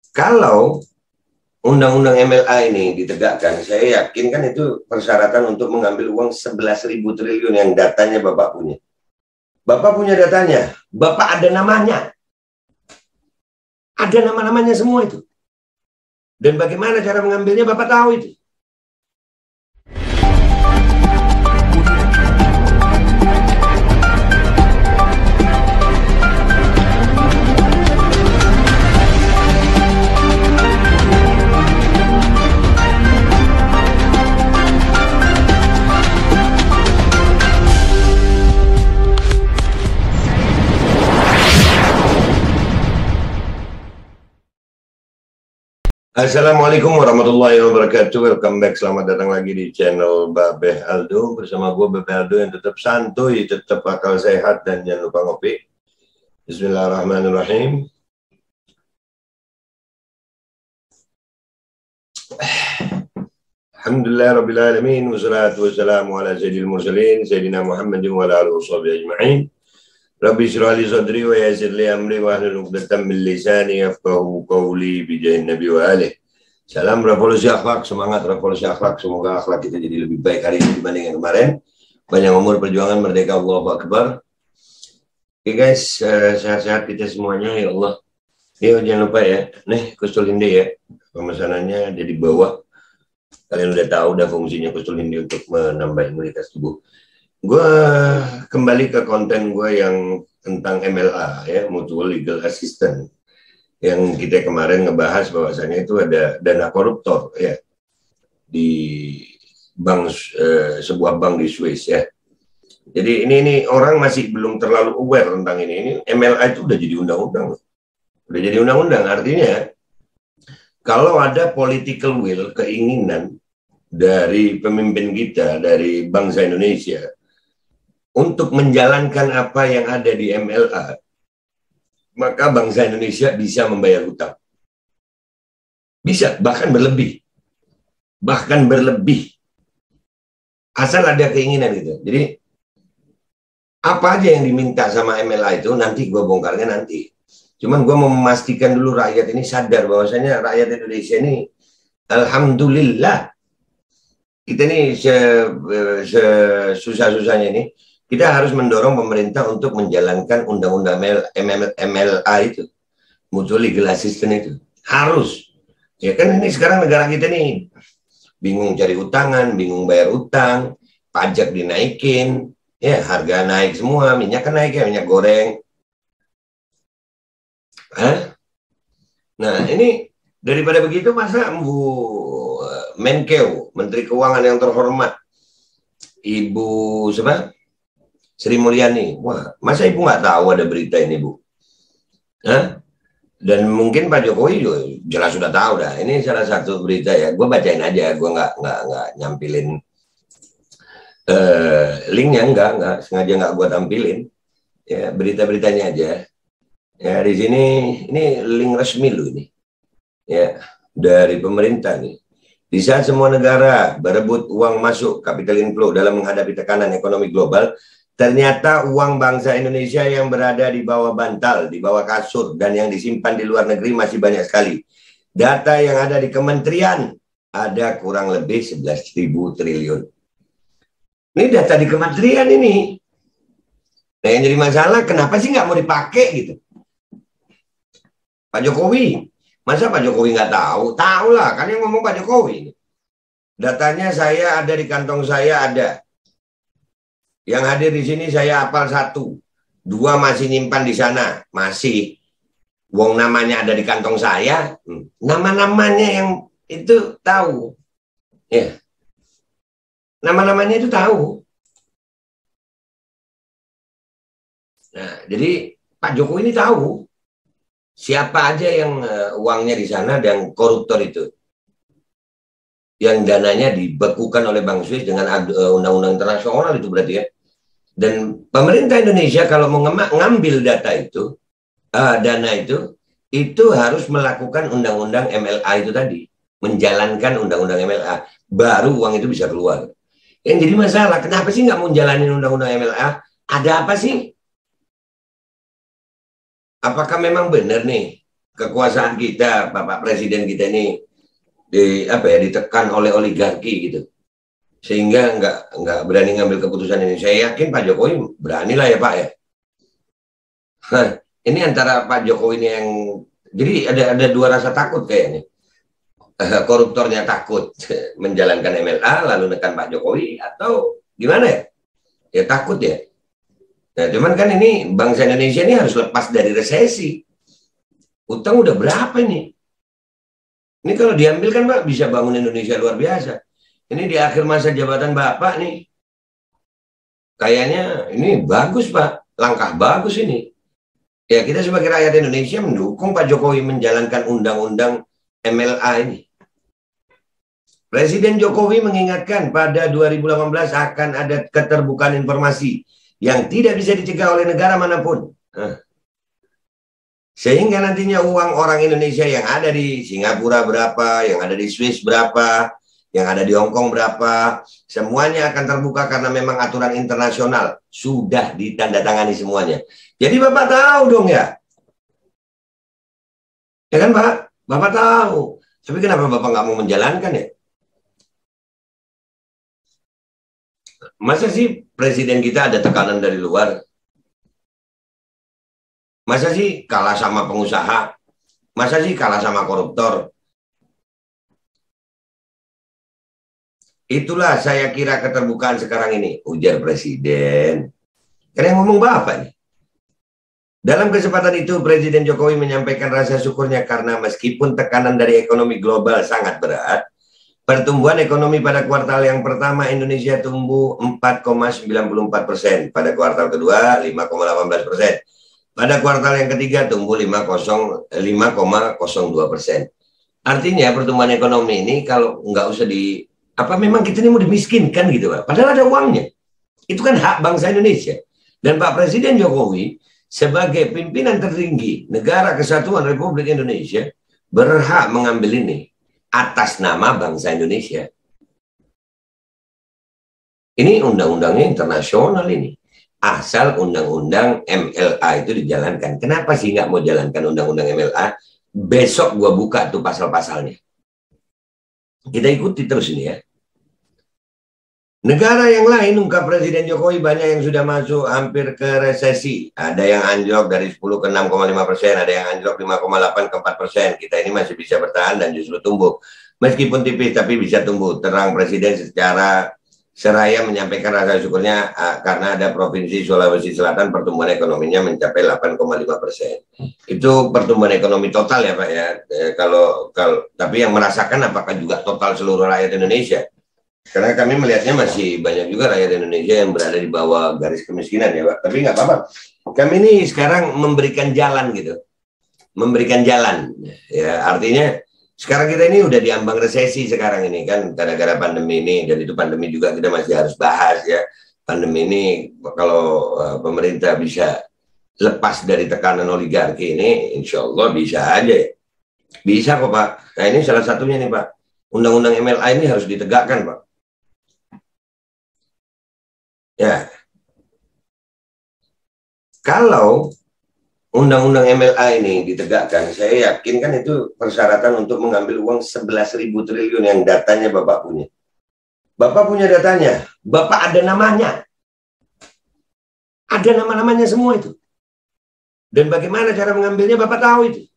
Kalau undang-undang MLA ini ditegakkan, saya yakin kan itu persyaratan untuk mengambil uang 11.000 triliun yang datanya Bapak punya. Bapak punya datanya, Bapak ada namanya. Ada nama-namanya semua itu. Dan bagaimana cara mengambilnya Bapak tahu itu. Assalamualaikum warahmatullahi wabarakatuh. Welcome back, selamat datang lagi di channel Babeh Aldo. Bersama gue Babeh Aldo yang tetap santuy, tetap akal sehat, dan jangan lupa ngopi. Bismillahirrahmanirrahim. Alhamdulillah Rabbil Alamin. Wassalatu wassalamu ala sayyidil mursalin Sayyidina Muhammadin wa ala alihi washabihi ajma'in. Rabbi shrah li sadri wa yassir li amri wa hlul 'uqdatam min lisani yafqahu qawli bi jahin nabi wa alihi. Salam revolusi akhlak, semangat revolusi akhlak. Semoga akhlak kita jadi lebih baik hari ini dibanding yang kemarin. Panjang umur, perjuangan, merdeka, Allahu Akbar. Oke guys, sehat-sehat kita semuanya ya Allah. Yuk jangan lupa ya, nih Kustul Hindi ya, pemesanannya ada di bawah. Kalian udah tahu udah fungsinya Kustul Hindi untuk menambah imunitas tubuh. Gue kembali ke konten gue yang tentang MLA ya, Mutual Legal Assistance, yang kita kemarin ngebahas bahwasanya itu ada dana koruptor ya di bank, sebuah bank di Swiss ya. Jadi ini orang masih belum terlalu aware tentang ini MLA itu udah jadi undang-undang, udah jadi undang-undang. Artinya kalau ada political will, keinginan dari pemimpin kita, dari bangsa Indonesia untuk menjalankan apa yang ada di MLA, maka bangsa Indonesia bisa membayar hutang. Bisa, bahkan berlebih. Bahkan berlebih. Asal ada keinginan gitu. Jadi, apa aja yang diminta sama MLA itu, nanti gue bongkarnya nanti. Cuman gue mau memastikan dulu rakyat ini sadar bahwasanya rakyat Indonesia ini, alhamdulillah, kita ini susah-susahnya ini, kita harus mendorong pemerintah untuk menjalankan undang-undang MLA itu, Mutual Legal Assistance itu. Harus. Ya kan ini sekarang negara kita nih, bingung cari utangan, bingung bayar utang, pajak dinaikin, ya harga naik semua, minyak kan naik ya, minyak goreng. Nah ini daripada begitu masa Bu Menkeu, Menteri Keuangan yang terhormat, Ibu siapa? Sri Mulyani, wah, masa Ibu nggak tahu ada berita ini, Bu? Hah? Dan mungkin Pak Jokowi juga jelas sudah tahu dah. Ini salah satu berita ya. Gue bacain aja, gue nggak nyampilin linknya, nggak sengaja nggak gue tampilin. Ya berita-beritanya aja. Ya di sini ini link resmi loh ini. Ya dari pemerintah nih. Di saat semua negara berebut uang masuk capital inflow dalam menghadapi tekanan ekonomi global, ternyata uang bangsa Indonesia yang berada di bawah bantal, di bawah kasur, dan yang disimpan di luar negeri masih banyak sekali. Data yang ada di kementerian ada kurang lebih 11.000 triliun. Ini data di kementerian ini. Nah yang jadi masalah, kenapa sih nggak mau dipakai gitu? Pak Jokowi, masa Pak Jokowi nggak tahu? Tahu lah, kan yang ngomong Pak Jokowi. Datanya saya ada di kantong saya ada. Yang hadir di sini saya hafal 1, 2 masih nyimpan di sana, masih. Wong namanya ada di kantong saya, nama-namanya yang itu tahu, ya. Nama-namanya itu tahu. Nah, jadi Pak Jokowi ini tahu siapa aja yang uangnya di sana dan koruptor itu, yang dananya dibekukan oleh Bank Swiss dengan undang-undang internasional itu berarti ya. Dan pemerintah Indonesia kalau mau ngambil data itu, dana itu harus melakukan undang-undang MLA itu tadi, menjalankan undang-undang MLA, baru uang itu bisa keluar. Yang jadi masalah, kenapa sih nggak mau jalanin undang-undang MLA? Ada apa sih? Apakah memang benar nih kekuasaan kita, Bapak Presiden kita ini ditekan oleh oligarki gitu, sehingga nggak berani ngambil keputusan ini. Saya yakin Pak Jokowi beranilah ya Pak ya. Ini antara Pak Jokowi ini yang jadi ada dua rasa takut kayaknya. Koruptornya takut menjalankan MLA lalu nekan Pak Jokowi, atau gimana ya? Ya takut ya. Nah, cuman kan ini bangsa Indonesia ini harus lepas dari resesi. Utang udah berapa ini? Ini kalau diambil kan Pak bisa bangun Indonesia luar biasa. Ini di akhir masa jabatan Bapak nih. Kayaknya ini bagus Pak. Langkah bagus ini. Ya kita sebagai rakyat Indonesia mendukung Pak Jokowi menjalankan undang-undang MLA ini. Presiden Jokowi mengingatkan pada 2018 akan ada keterbukaan informasi yang tidak bisa dicegah oleh negara manapun. Sehingga nantinya uang orang Indonesia yang ada di Singapura berapa, yang ada di Swiss berapa, yang ada di Hong Kong berapa, semuanya akan terbuka karena memang aturan internasional sudah ditandatangani semuanya. Jadi Bapak tahu dong ya. Ya kan Pak? Bapak tahu. Tapi kenapa Bapak nggak mau menjalankan ya? Masa sih presiden kita ada tekanan dari luar? Masa sih kalah sama pengusaha? Masa sih kalah sama koruptor? Itulah saya kira keterbukaan sekarang ini, ujar presiden. Karena yang ngomong Bapak nih. Dalam kesempatan itu, Presiden Jokowi menyampaikan rasa syukurnya karena meskipun tekanan dari ekonomi global sangat berat, pertumbuhan ekonomi pada kuartal yang pertama Indonesia tumbuh 4,94%, pada kuartal kedua 5,18%. Pada kuartal yang ketiga tumbuh 5,02%. Artinya pertumbuhan ekonomi ini kalau nggak usah memang kita ini mau dimiskinkan gitu Pak. Padahal ada uangnya. Itu kan hak bangsa Indonesia. Dan Pak Presiden Jokowi sebagai pimpinan tertinggi Negara Kesatuan Republik Indonesia berhak mengambil ini atas nama bangsa Indonesia. Ini undang-undangnya internasional ini. Asal undang-undang MLA itu dijalankan. Kenapa sih nggak mau jalankan undang-undang MLA? Besok gua buka tuh pasal-pasalnya. Kita ikuti terus ini ya. Negara yang lain, ungkap Presiden Jokowi, banyak yang sudah masuk hampir ke resesi. Ada yang anjlok dari 10 ke 6,5%, ada yang anjlok 5,8 ke 4%. Kita ini masih bisa bertahan dan justru tumbuh. Meskipun tipis tapi bisa tumbuh. Terang Presiden secara seraya menyampaikan rasa syukurnya karena ada Provinsi Sulawesi Selatan pertumbuhan ekonominya mencapai 8,5%. Itu pertumbuhan ekonomi total ya Pak ya. Tapi yang merasakan apakah juga total seluruh rakyat Indonesia? Karena kami melihatnya masih banyak juga rakyat Indonesia yang berada di bawah garis kemiskinan ya Pak. Tapi nggak apa-apa. Kami ini sekarang memberikan jalan gitu. Memberikan jalan. Ya, artinya sekarang kita ini udah diambang resesi sekarang ini kan. Gara-gara pandemi ini. Dan itu pandemi juga kita masih harus bahas ya. Pandemi ini kalau pemerintah bisa lepas dari tekanan oligarki ini, insya Allah bisa aja ya. Bisa kok Pak. Nah ini salah satunya nih Pak. Undang-undang MLA ini harus ditegakkan Pak. Ya, kalau undang-undang MLA ini ditegakkan, saya yakin kan itu persyaratan untuk mengambil uang 11.000 triliun yang datanya Bapak punya. Bapak punya datanya, Bapak ada namanya. Ada nama-namanya semua itu. Dan bagaimana cara mengambilnya Bapak tahu itu.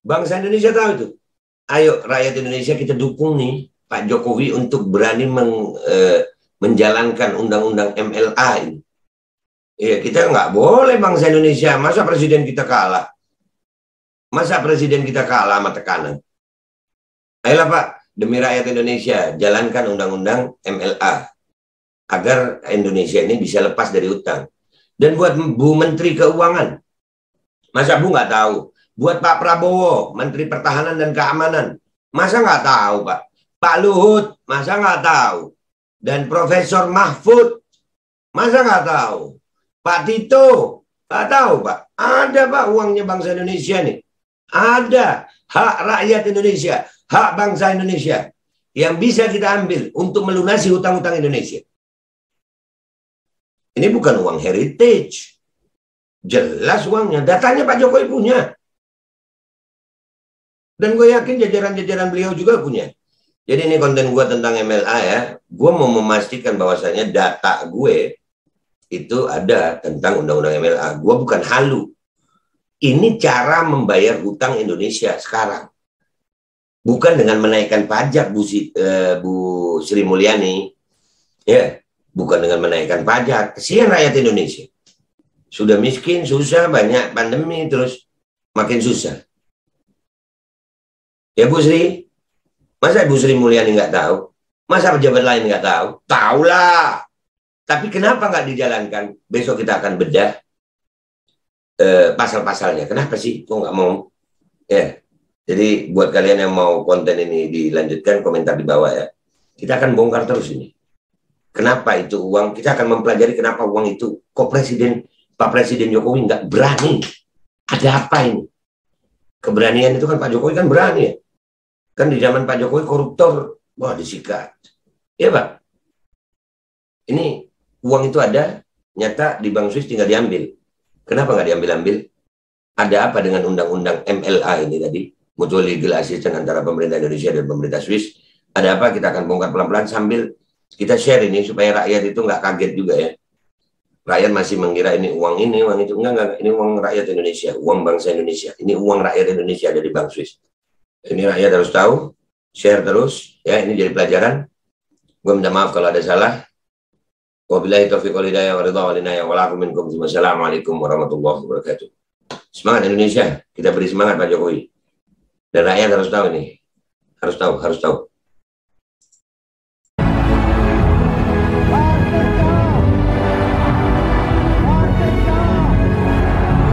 Bangsa Indonesia tahu itu. Ayo rakyat Indonesia kita dukung nih Pak Jokowi untuk berani menjalankan undang-undang MLA ini. Ya, kita nggak boleh bangsa Indonesia. Masa presiden kita kalah? Masa presiden kita kalah sama tekanan? Ayolah Pak, demi rakyat Indonesia, jalankan undang-undang MLA. Agar Indonesia ini bisa lepas dari utang. Dan buat Bu Menteri Keuangan, masa Bu nggak tahu? Buat Pak Prabowo, Menteri Pertahanan dan Keamanan, masa nggak tahu Pak? Pak Luhut, masa nggak tahu? Dan Profesor Mahfud, masa nggak tahu? Pak Tito, nggak tahu Pak? Ada Pak uangnya bangsa Indonesia nih. Ada hak rakyat Indonesia, hak bangsa Indonesia yang bisa kita ambil untuk melunasi hutang-hutang Indonesia. Ini bukan uang heritage. Jelas uangnya, datanya Pak Jokowi punya. Dan gue yakin jajaran-jajaran beliau juga punya. Jadi ini konten gue tentang MLA ya. Gue mau memastikan bahwasanya data gue itu ada tentang undang-undang MLA. Gue bukan halu. Ini cara membayar hutang Indonesia sekarang. Bukan dengan menaikkan pajak, Bu Sri Mulyani. Ya, bukan dengan menaikkan pajak. Kesian rakyat Indonesia. Sudah miskin, susah, banyak pandemi, terus makin susah. Ya Bu Sri, masa Bu Sri Mulyani nggak tahu? Masa pejabat lain nggak tahu? Tahulah. Tapi kenapa nggak dijalankan? Besok kita akan bedah pasal-pasalnya. Kenapa sih? Kok nggak mau? Ya. Jadi buat kalian yang mau konten ini dilanjutkan, komentar di bawah ya. Kita akan bongkar terus ini. Kenapa itu uang? Kita akan mempelajari kenapa uang itu. Kok Pak Presiden Jokowi nggak berani? Ada apa ini? Keberanian itu kan Pak Jokowi kan berani ya. Kan di zaman Pak Jokowi koruptor, wah disikat. Iya Pak. Ini uang itu ada, nyata di Bank Swiss tinggal diambil. Kenapa nggak diambil-ambil? Ada apa dengan undang-undang MLA ini tadi? Mutual Legal Assistance antara pemerintah Indonesia dan pemerintah Swiss. Ada apa? Kita akan bongkar pelan-pelan sambil kita share ini supaya rakyat itu nggak kaget juga ya. Rakyat masih mengira ini uang itu. Enggak. Ini uang rakyat Indonesia, uang bangsa Indonesia. Ini uang rakyat Indonesia dari Bank Swiss. Ini rakyat harus tahu, share terus. Ya, ini jadi pelajaran. Gue minta maaf kalau ada salah. Wabillahi taufiq wal hidayah wa ridha wal inayah wa lakum minkum. Wassalamualaikum warahmatullahi wabarakatuh. Semangat Indonesia, kita beri semangat Pak Jokowi. Dan rakyat harus tahu ini. Harus tahu.